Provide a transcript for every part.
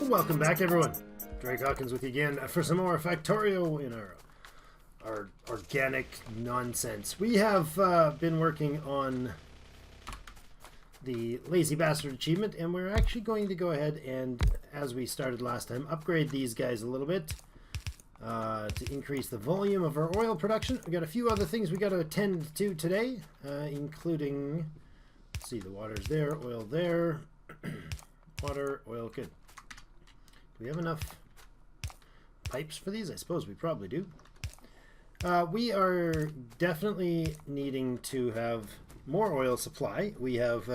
Welcome back, everyone. Drake Hawkins with you again for some more Factorio in our organic nonsense. We have been working on the Lazy Bastard achievement, and we're actually going to go ahead and, as we started last time, upgrade these guys a little bit to increase the volume of our oil production. We got a few other things we got to attend to today, including, let's see, the water's there, oil there, water, oil, good. Do we have enough pipes for these? I suppose we probably do. We are definitely needing to have more oil supply. We have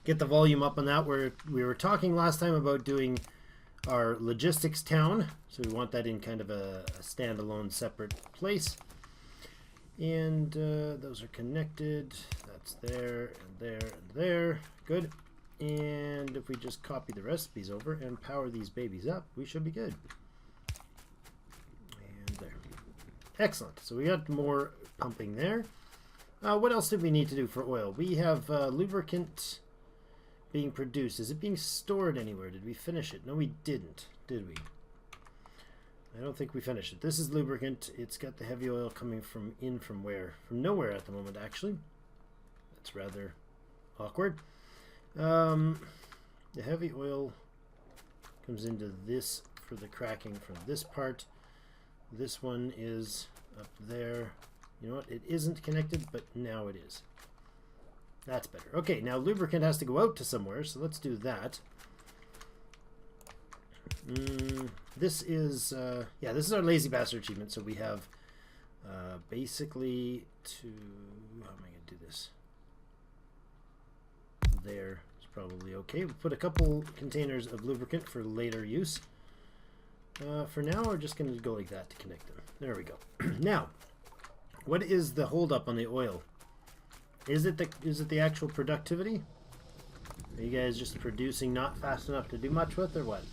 get the volume up on that. We were talking last time about doing our logistics town, so we want that in kind of a standalone separate place. And those are connected. That's there and there and there. Good. And if we just copy the recipes over and power these babies up, we should be good. And there. Excellent. So we got more pumping there. What else did we need to do for oil? We have lubricant being produced. Is it being stored anywhere? Did we finish it? No, we didn't, did we? I don't think we finished it. This is lubricant. It's got the heavy oil coming from where? From nowhere at the moment, actually. That's rather awkward. The heavy oil comes into this for the cracking from this part. This one is up there. You know what? It isn't connected, but now it is. That's better. Okay, now lubricant has to go out to somewhere, so let's do that. This is, yeah, this is our Lazy Bastard achievement. So we have basically how am I going to do this? There is probably okay. We put a couple containers of lubricant for later use. For now, we're just going to go like that to connect them. There we go. Now, what is the holdup on the oil? Is it the actual productivity? Are you guys just producing not fast enough to do much with, or what?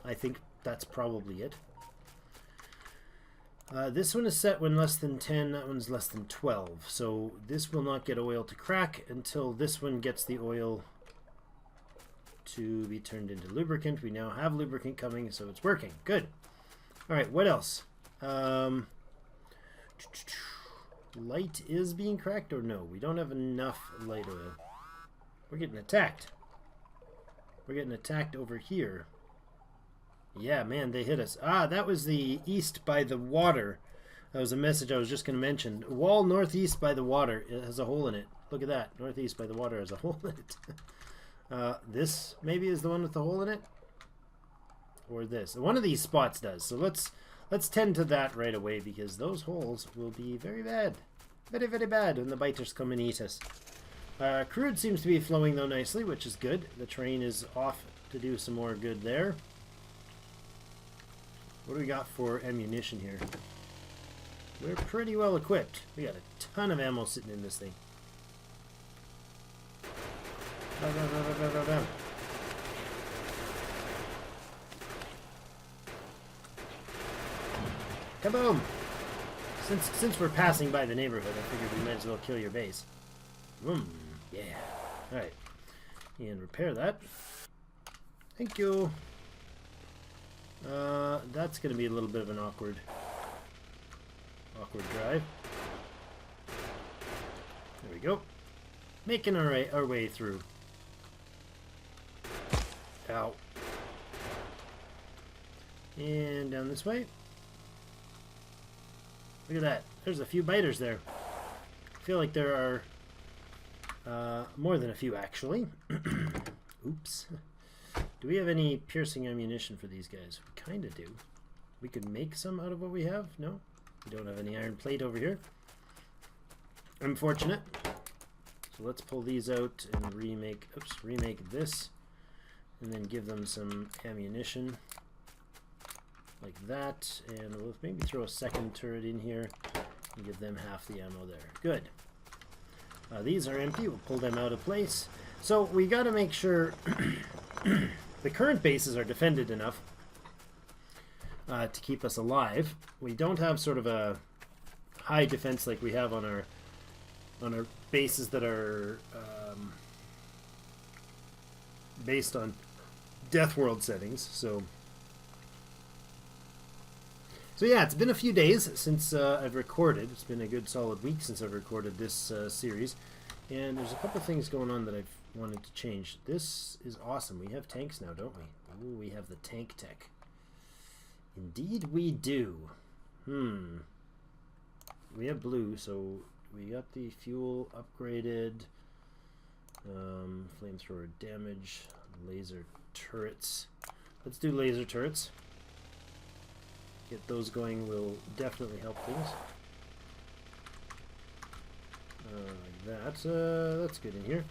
I think that's probably it. This one is set when less than 10, that one's less than 12. So this will not get oil to crack until this one gets the oil to be turned into lubricant. We now have lubricant coming, so it's working. Good. All right, what else? Light is being cracked, or no? We don't have enough light oil. We're getting attacked. We're getting attacked over here. Yeah, man, they hit us. Ah, that was the east by the water. That was a message I was just going to mention. Wall northeast by the water. It has a hole in it. Look at that. Northeast by the water has a hole in it. This maybe is the one with the hole in it. Or this. One of these spots does. So let's tend to that right away, because those holes will be very bad. Very, very bad when the biters come and eat us. Crude seems to be flowing, though, nicely, which is good. The train is off to do some more good there. What do we got for ammunition here? We're pretty well equipped. We got a ton of ammo sitting in this thing. Kaboom! Since we're passing by the neighborhood, I figured we might as well kill your base. Yeah. Alright. And repair that. Thank you. That's going to be a little bit of an awkward drive. There we go. Making our way through. Ow. And down this way. Look at that. There's a few biters there. I feel like there are more than a few, actually. Oops. Do we have any piercing ammunition for these guys? We kind of do. We could make some out of what we have. No? We don't have any iron plate over here. Unfortunate. So let's pull these out and remake this. And then give them some ammunition. Like that. And we'll maybe throw a second turret in here. And give them half the ammo there. Good. These are empty. We'll pull them out of place. So we got to make sure the current bases are defended enough to keep us alive. We don't have sort of a high defense like we have on our bases that are based on Death World settings. So yeah, it's been a few days since I've recorded. It's been a good solid week since I've recorded this series, and there's a couple things going on that I've wanted to change. This is awesome. We have tanks now, don't we? Ooh, we have the tank tech. Indeed we do. We have blue, so we got the fuel upgraded. Flamethrower damage, laser turrets. Let's do laser turrets. Get those going will definitely help things. Like that. That's good in here.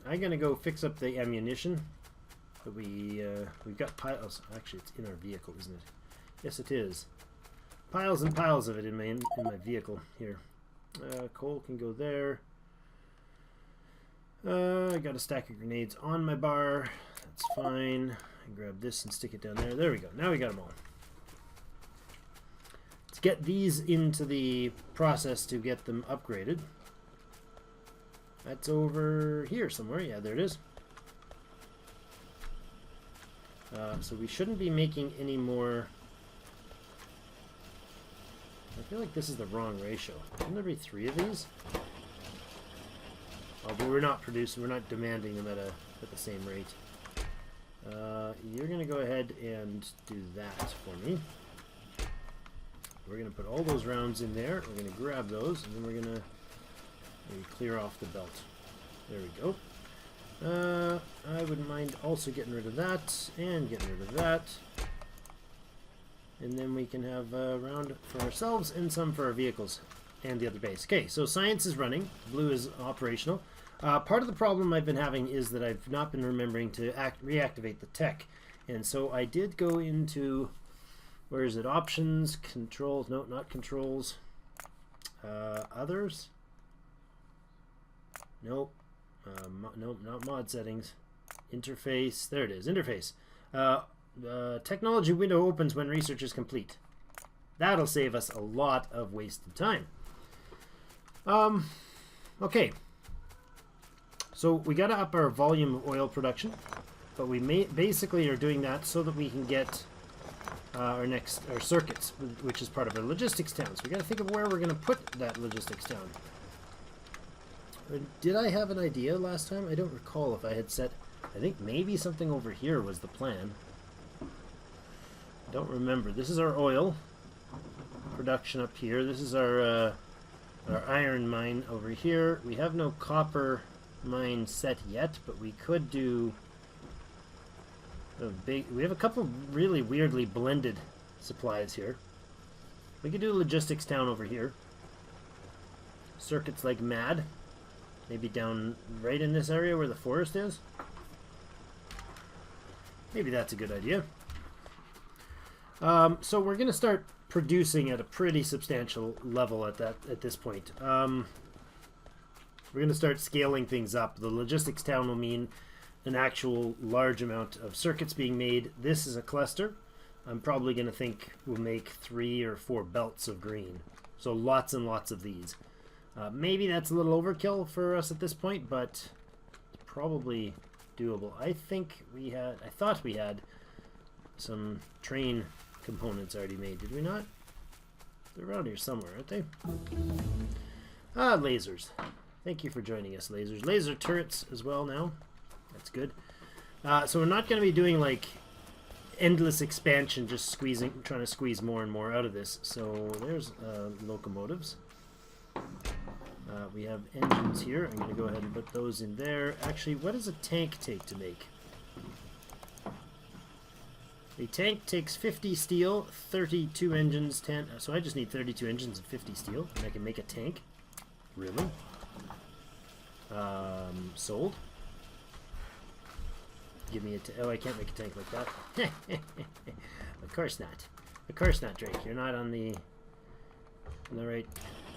I'm gonna go fix up the ammunition. But we've got piles. Actually, it's in our vehicle, isn't it? Yes, it is. Piles and piles of it in my vehicle here. Coal can go there. I got a stack of grenades on my bar. That's fine. I grab this and stick it down there. There we go. Now we got them all. Let's get these into the process to get them upgraded. That's over here somewhere. Yeah, there it is. So we shouldn't be making any more. I feel like this is the wrong ratio. Shouldn't there be 3 of these? Oh, but we're not producing, we're not demanding them at the same rate. You're going to go ahead and do that for me. We're going to put all those rounds in there. We're going to grab those, and then we're going to clear off the belt. There we go. I wouldn't mind also getting rid of that, and getting rid of that. And then we can have a round for ourselves and some for our vehicles and the other base. Okay, so science is running. Blue is operational. Part of the problem I've been having is that I've not been remembering to reactivate the tech. And so I did go into, where is it? Options, controls, no, not controls. Others? Nope. Nope, not mod settings. Interface, there it is, interface. Technology window opens when research is complete. That'll save us a lot of wasted time. Okay. So we got to up our volume of oil production, but we basically are doing that so that we can get our circuits, which is part of our logistics town. So we got to think of where we're going to put that logistics town. Did I have an idea last time? I don't recall if I had set. I think maybe something over here was the plan. Don't remember. This is our oil production up here. This is our iron mine over here. We have no copper mine set yet, but we could do a big. We have a couple really weirdly blended supplies here. We could do logistics town over here. Circuits like mad. Maybe down right in this area where the forest is. Maybe that's a good idea. So we're going to start producing at a pretty substantial level at this point. We're going to start scaling things up. The logistics town will mean an actual large amount of circuits being made. This is a cluster. I'm probably going to think we'll make 3 or 4 belts of green. So lots and lots of these. Maybe that's a little overkill for us at this point, but it's probably doable. I thought we had some train components already made. Did we not? They're around here somewhere, aren't they? Lasers. Thank you for joining us, lasers. Laser turrets as well now. That's good. So we're not going to be doing like endless expansion, just trying to squeeze more and more out of this. So there's locomotives. We have engines here. I'm going to go ahead and put those in there. Actually, what does a tank take to make? A tank takes 50 steel, 32 engines, 10. So I just need 32 engines and 50 steel, and I can make a tank. Really? Sold. Give me a. Oh, I can't make a tank like that. Of course not. Of course not, Drake. You're not on the right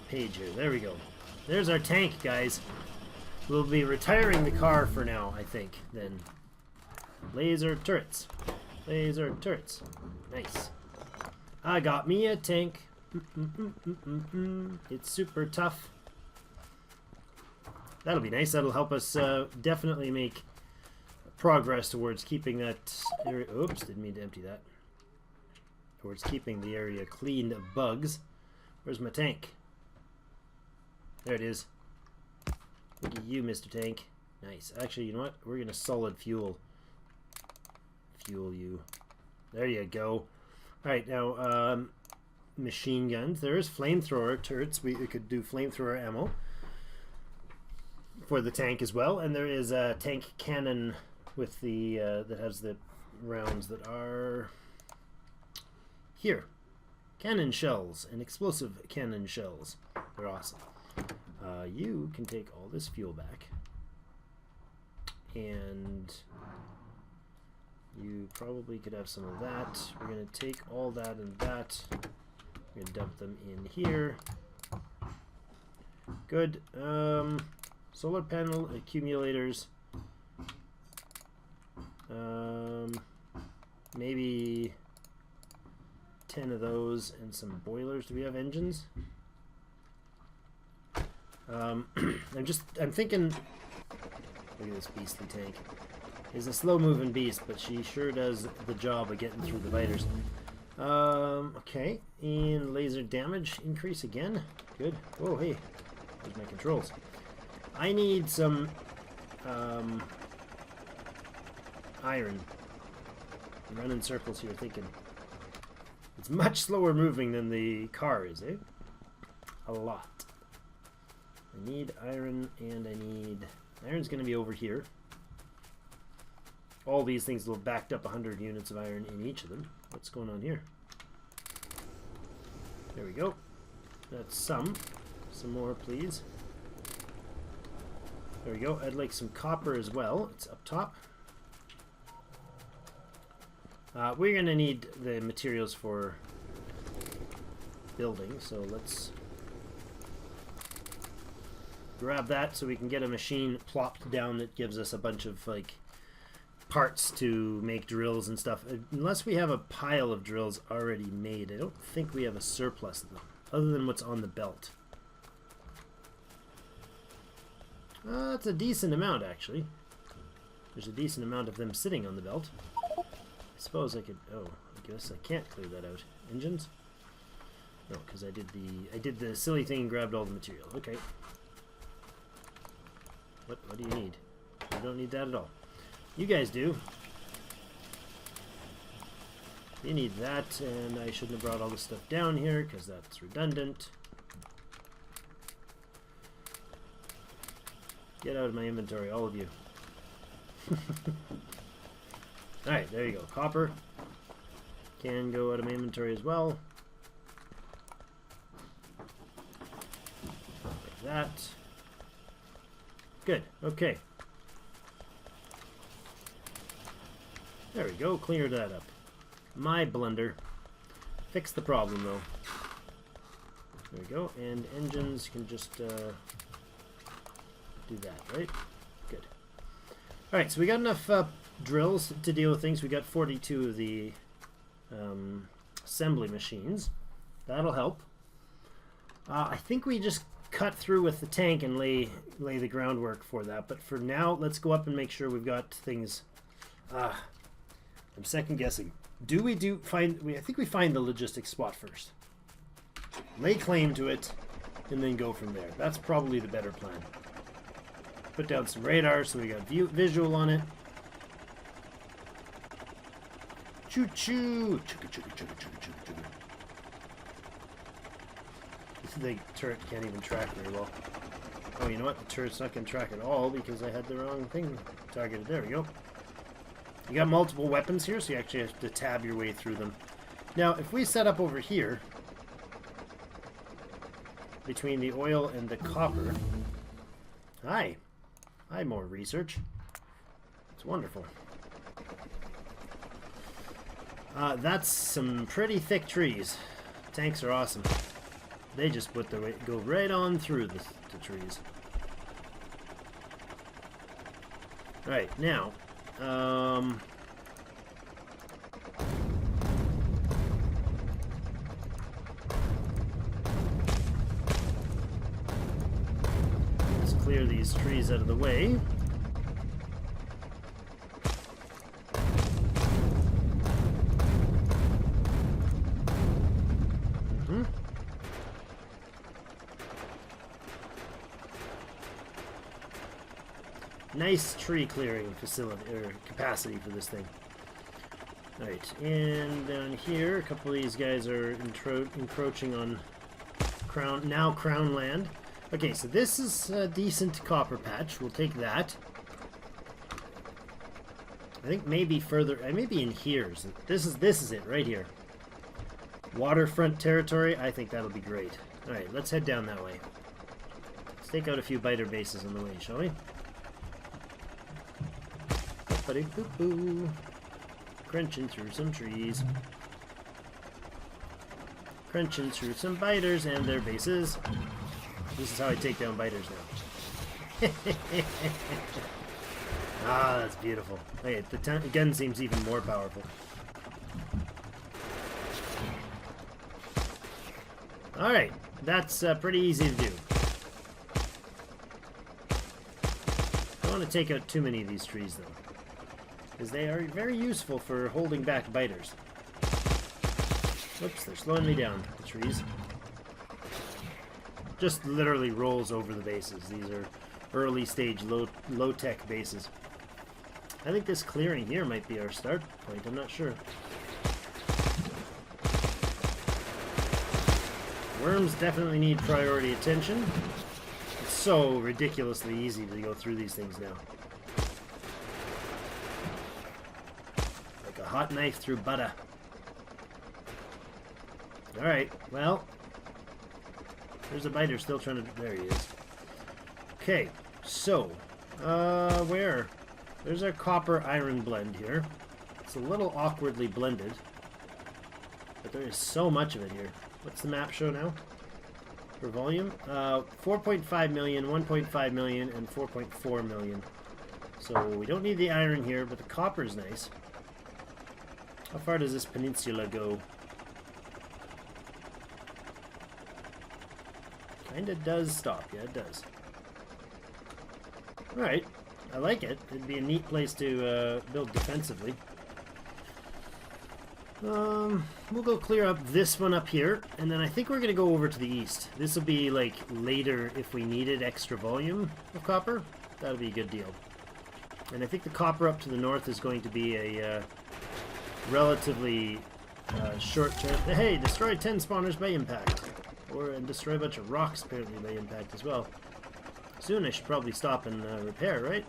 page here. There we go. There's our tank, guys. We'll be retiring the car for now, I think. Then laser turrets. Laser turrets. Nice. I got me a tank. It's super tough. That'll be nice. That'll help us definitely make progress towards keeping that area... Oops, didn't mean to empty that. Towards keeping the area clean of bugs. Where's my tank? There it is. Look at you, Mr. Tank. Nice. Actually, you know what? We're going to solid fuel. Fuel you. There you go. Alright, now, machine guns. There is flamethrower turrets. We could do flamethrower ammo for the tank as well. And there is a tank cannon with the, that has the rounds that are here. Cannon shells and explosive cannon shells. They're awesome. You can take all this fuel back. And you probably could have some of that. We're going to take all that and that. We're going to dump them in here. Good. Solar panel accumulators. Maybe 10 of those and some boilers. Do we have engines? I'm thinking, look at this beastly tank. He's a slow-moving beast, but she sure does the job of getting through the biters. Okay, and laser damage increase again. Good. Whoa, hey, there's my controls. I need some iron. I'm running circles here thinking. It's much slower moving than the car is, eh? A lot. I need iron, and I need... Iron's going to be over here. All these things will have backed up 100 units of iron in each of them. What's going on here? There we go. That's some. Some more, please. There we go. I'd like some copper as well. It's up top. We're going to need the materials for building, so let's grab that so we can get a machine plopped down that gives us a bunch of like parts to make drills and stuff. Unless we have a pile of drills already made, I don't think we have a surplus of them other than what's on the belt. That's a decent amount, actually. There's a decent amount of them sitting on the belt. I suppose I could... Oh, I guess I can't clear that out. Engines? No, because I did the silly thing and grabbed all the material. Okay. What do you need? I don't need that at all. You guys do. You need that, and I shouldn't have brought all this stuff down here because that's redundant. Get out of my inventory, all of you. Alright, there you go. Copper can go out of my inventory as well. Like that. Good. Okay. There we go. Clear that up. My blunder. Fix the problem, though. There we go. And engines can just do that, right? Good. Alright, so we got enough drills to deal with things. We got 42 of the assembly machines. That'll help. I think we just cut through with the tank and lay the groundwork for that. But for now, let's go up and make sure we've got things. I'm second guessing. I think we find the logistics spot first. Lay claim to it, and then go from there. That's probably the better plan. Put down some radar so we got visual on it. Choo choo! Chugga chugga chugga chugga chugga chugga. The turret can't even track very well. Oh, you know what? The turret's not going to track at all because I had the wrong thing targeted. There we go. You got multiple weapons here, so you actually have to tab your way through them. Now, if we set up over here, between the oil and the copper... Hi! Hi, more research. It's wonderful. That's some pretty thick trees. Tanks are awesome. They just put their way, go right on through the trees. Right, now, let's clear these trees out of the way. Nice tree clearing facility or capacity for this thing. Alright, and down here, a couple of these guys are encroaching on crown land. Okay, so this is a decent copper patch. We'll take that. I think maybe further, maybe in here. This is it right here. Waterfront territory. I think that'll be great. All right, let's head down that way. Let's take out a few biter bases on the way, shall we? Boo-boo. Crunching through some trees. Crunching through some biters and their bases. This is how I take down biters now. Ah, that's beautiful. Hey, the gun seems even more powerful. Alright, that's pretty easy to do. I don't want to take out too many of these trees, though, because they are very useful for holding back biters. Whoops, they're slowing me down, the trees. Just literally rolls over the bases. These are early stage, low-tech bases. I think this clearing here might be our start point. I'm not sure. Worms definitely need priority attention. It's so ridiculously easy to go through these things now. Like a hot knife through butter. Alright, well, there's a biter still trying to... There he is. Okay, so, where? There's our copper-iron blend here. It's a little awkwardly blended, but there is so much of it here. What's the map show now? For volume? 4.5 million, 1.5 million, and 4.4 million. So we don't need the iron here, but the copper is nice. How far does this peninsula go? Kinda does stop. Yeah, it does. Alright. I like it. It'd be a neat place to build defensively. We'll go clear up this one up here, and then I think we're going to go over to the east. This will be, like, later if we needed extra volume of copper. That'll be a good deal. And I think the copper up to the north is going to be a relatively short term... Hey, destroy 10 spawners by impact. And destroy a bunch of rocks, apparently, by impact as well. Soon I should probably stop and repair, right?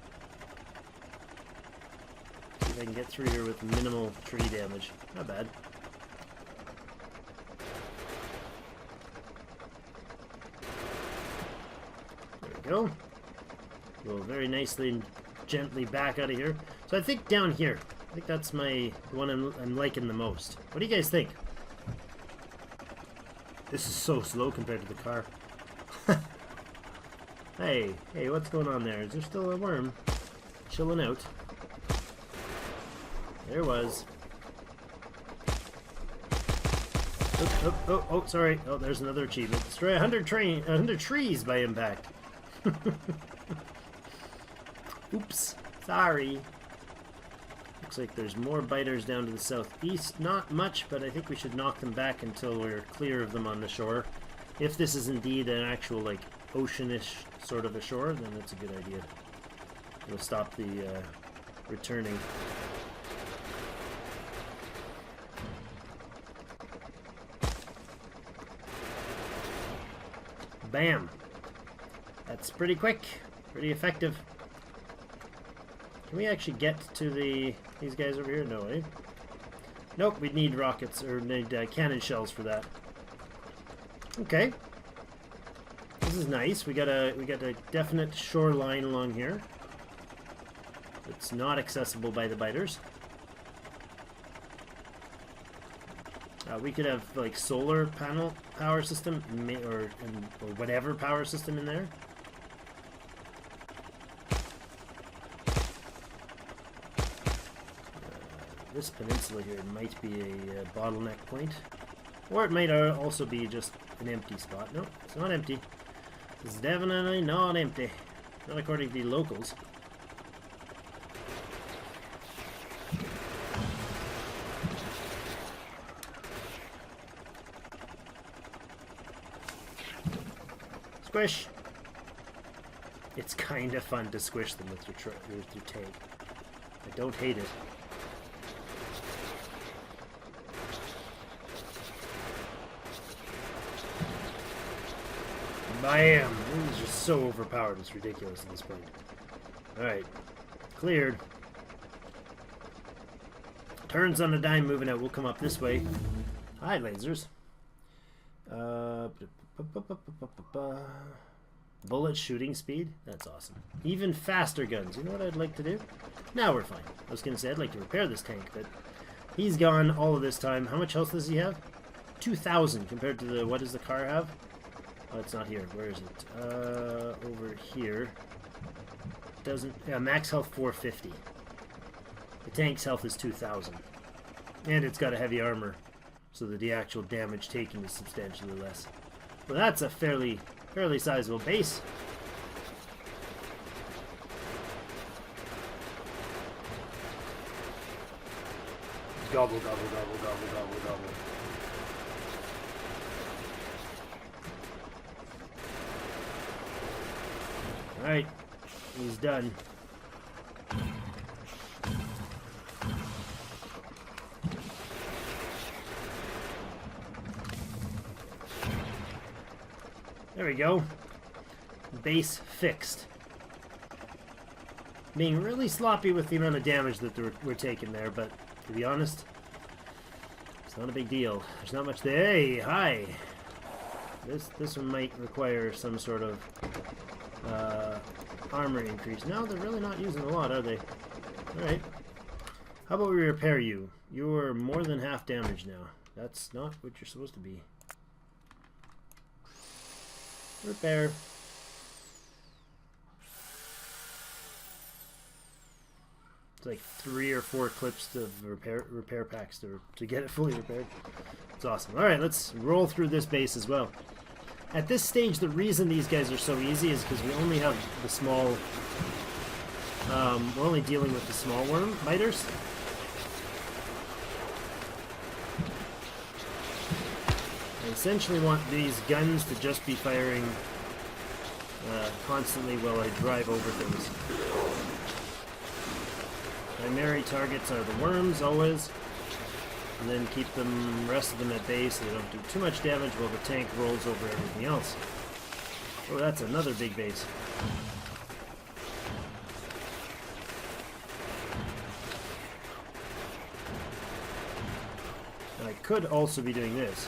See if I can get through here with minimal tree damage. Not bad. There we go. Go very nicely and gently back out of here. So I think down here, I think that's the one I'm liking the most. What do you guys think? This is so slow compared to the car. Hey, what's going on there? Is there still a worm chilling out? There was. Oh, sorry. Oh, there's another achievement. Destroy 100 trees by impact. Oops. Sorry. Looks like there's more biters down to the southeast. Not much, but I think we should knock them back until we're clear of them on the shore. If this is indeed an actual, like, oceanish sort of a shore, then that's a good idea. It'll stop the returning. Bam! That's pretty quick, pretty effective. Can we actually get to these guys over here? No, eh? Nope, we'd need rockets, or need cannon shells for that. Okay. This is nice. We got a definite shoreline along here. It's not accessible by the biters. We could have like solar panel power system, or whatever power system in there. This peninsula here might be a bottleneck point, or it might also be just an empty spot. No, it's not empty. It's definitely not empty. Not according to the locals. Squish! it's kind of fun to squish them with your tank. I don't hate it. Bam! This is just so overpowered, it's ridiculous at this point. Alright. Cleared. Turns on a dime moving out. We'll come up this way. Hi, lasers. Bullet shooting speed. That's awesome. Even faster guns. You know what I'd like to do? Now we're fine. I was going to say I'd like to repair this tank, but he's gone all of this time. How much health does he have? 2,000 compared to the... What does the car have? Oh, it's not here. Where is it? Over here. Doesn't... Yeah, max health 450. The tank's health is 2,000. And it's got a heavy armor, so that the actual damage taken is substantially less. Well, that's a fairly sizable base. Gobble, gobble, gobble, gobble, gobble, gobble. Alright, he's done. There we go. Base fixed. Being really sloppy with the amount of damage that we're taking there, but to be honest, it's not a big deal. There's not much there. Hey, hi! This one might require some sort of armor increase. No, they're really not using a lot, are they? Alright. How about we repair you? You're more than half damage now. That's not what you're supposed to be. Repair. It's like 3 or 4 clips to repair packs to get it fully repaired. It's awesome. Alright, let's roll through this base as well. At this stage, the reason these guys are so easy is because we only have the small... we're only dealing with the small worm biters. I essentially want these guns to just be firing constantly while I drive over things. Primary targets are the worms, always. And then keep the rest of them at bay so they don't do too much damage while the tank rolls over everything else. Oh, that's another big base. I could also be doing this.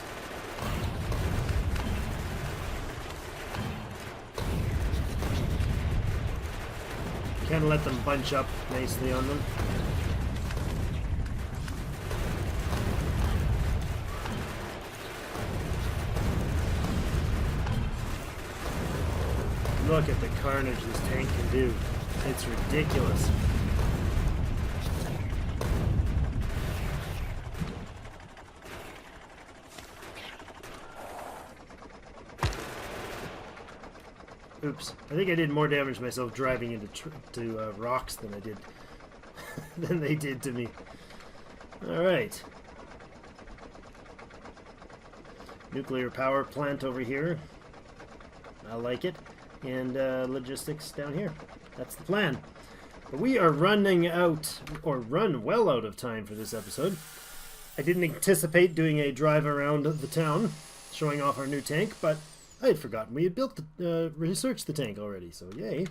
Kind of let them bunch up nicely on them. Look at the carnage this tank can do. It's ridiculous. Oops. I think I did more damage myself driving into rocks than I did than they did to me. Alright. Nuclear power plant over here. I like it. And logistics down here. That's the plan. But we are running out, or run well out of time for this episode. I didn't anticipate doing a drive around the town, showing off our new tank, but I had forgotten we had built researched the tank already, so yay.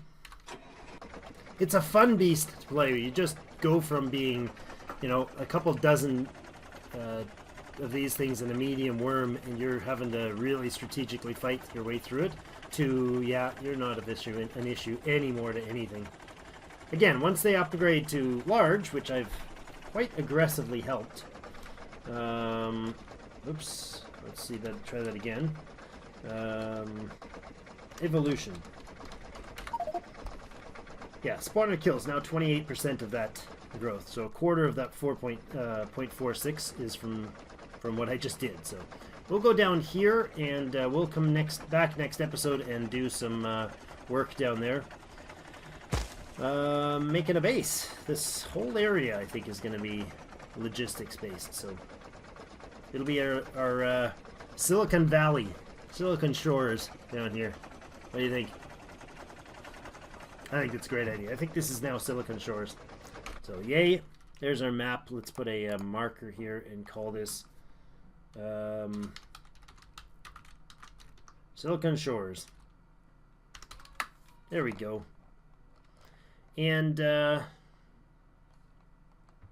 It's a fun beast to play. You just go from being, you know, a couple dozen of these things in a medium worm, and you're having to really strategically fight your way through it, to, yeah, you're not an issue anymore to anything. Again, once they upgrade to large, which I've quite aggressively helped. Oops. Let's see that. Try that again. Evolution. Yeah, spawner kills now 28% of that growth. So a quarter of that 4.46 is from what I just did. So we'll go down here, and we'll come back next episode and do some work down there. Making a base. This whole area, I think, is going to be logistics based. So it'll be our Silicon Valley, Silicon Shores down here. What do you think? I think it's a great idea. I think this is now Silicon Shores. So yay. There's our map. Let's put a marker here and call this Silicon Shores. There we go. And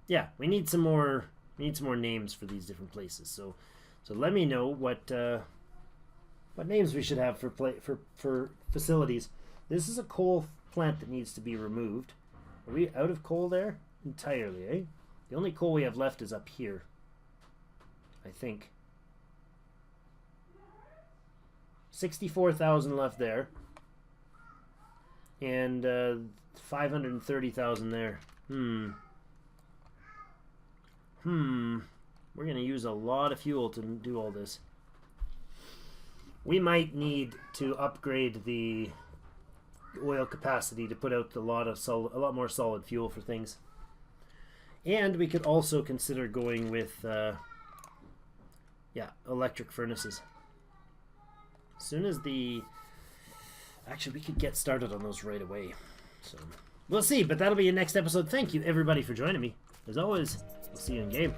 yeah, we need some more names for these different places. So let me know what names we should have for facilities. This is a coal plant that needs to be removed. Are we out of coal there entirely, eh? The only coal we have left is up here, I think. 64,000 left there. And 530,000 there. We're going to use a lot of fuel to do all this. We might need to upgrade the oil capacity to put out a lot more solid fuel for things. And we could also consider going with electric furnaces. As soon as actually, we could get started on those right away. So we'll see, but that'll be a next episode. Thank you everybody for joining me. As always, we'll see you in game.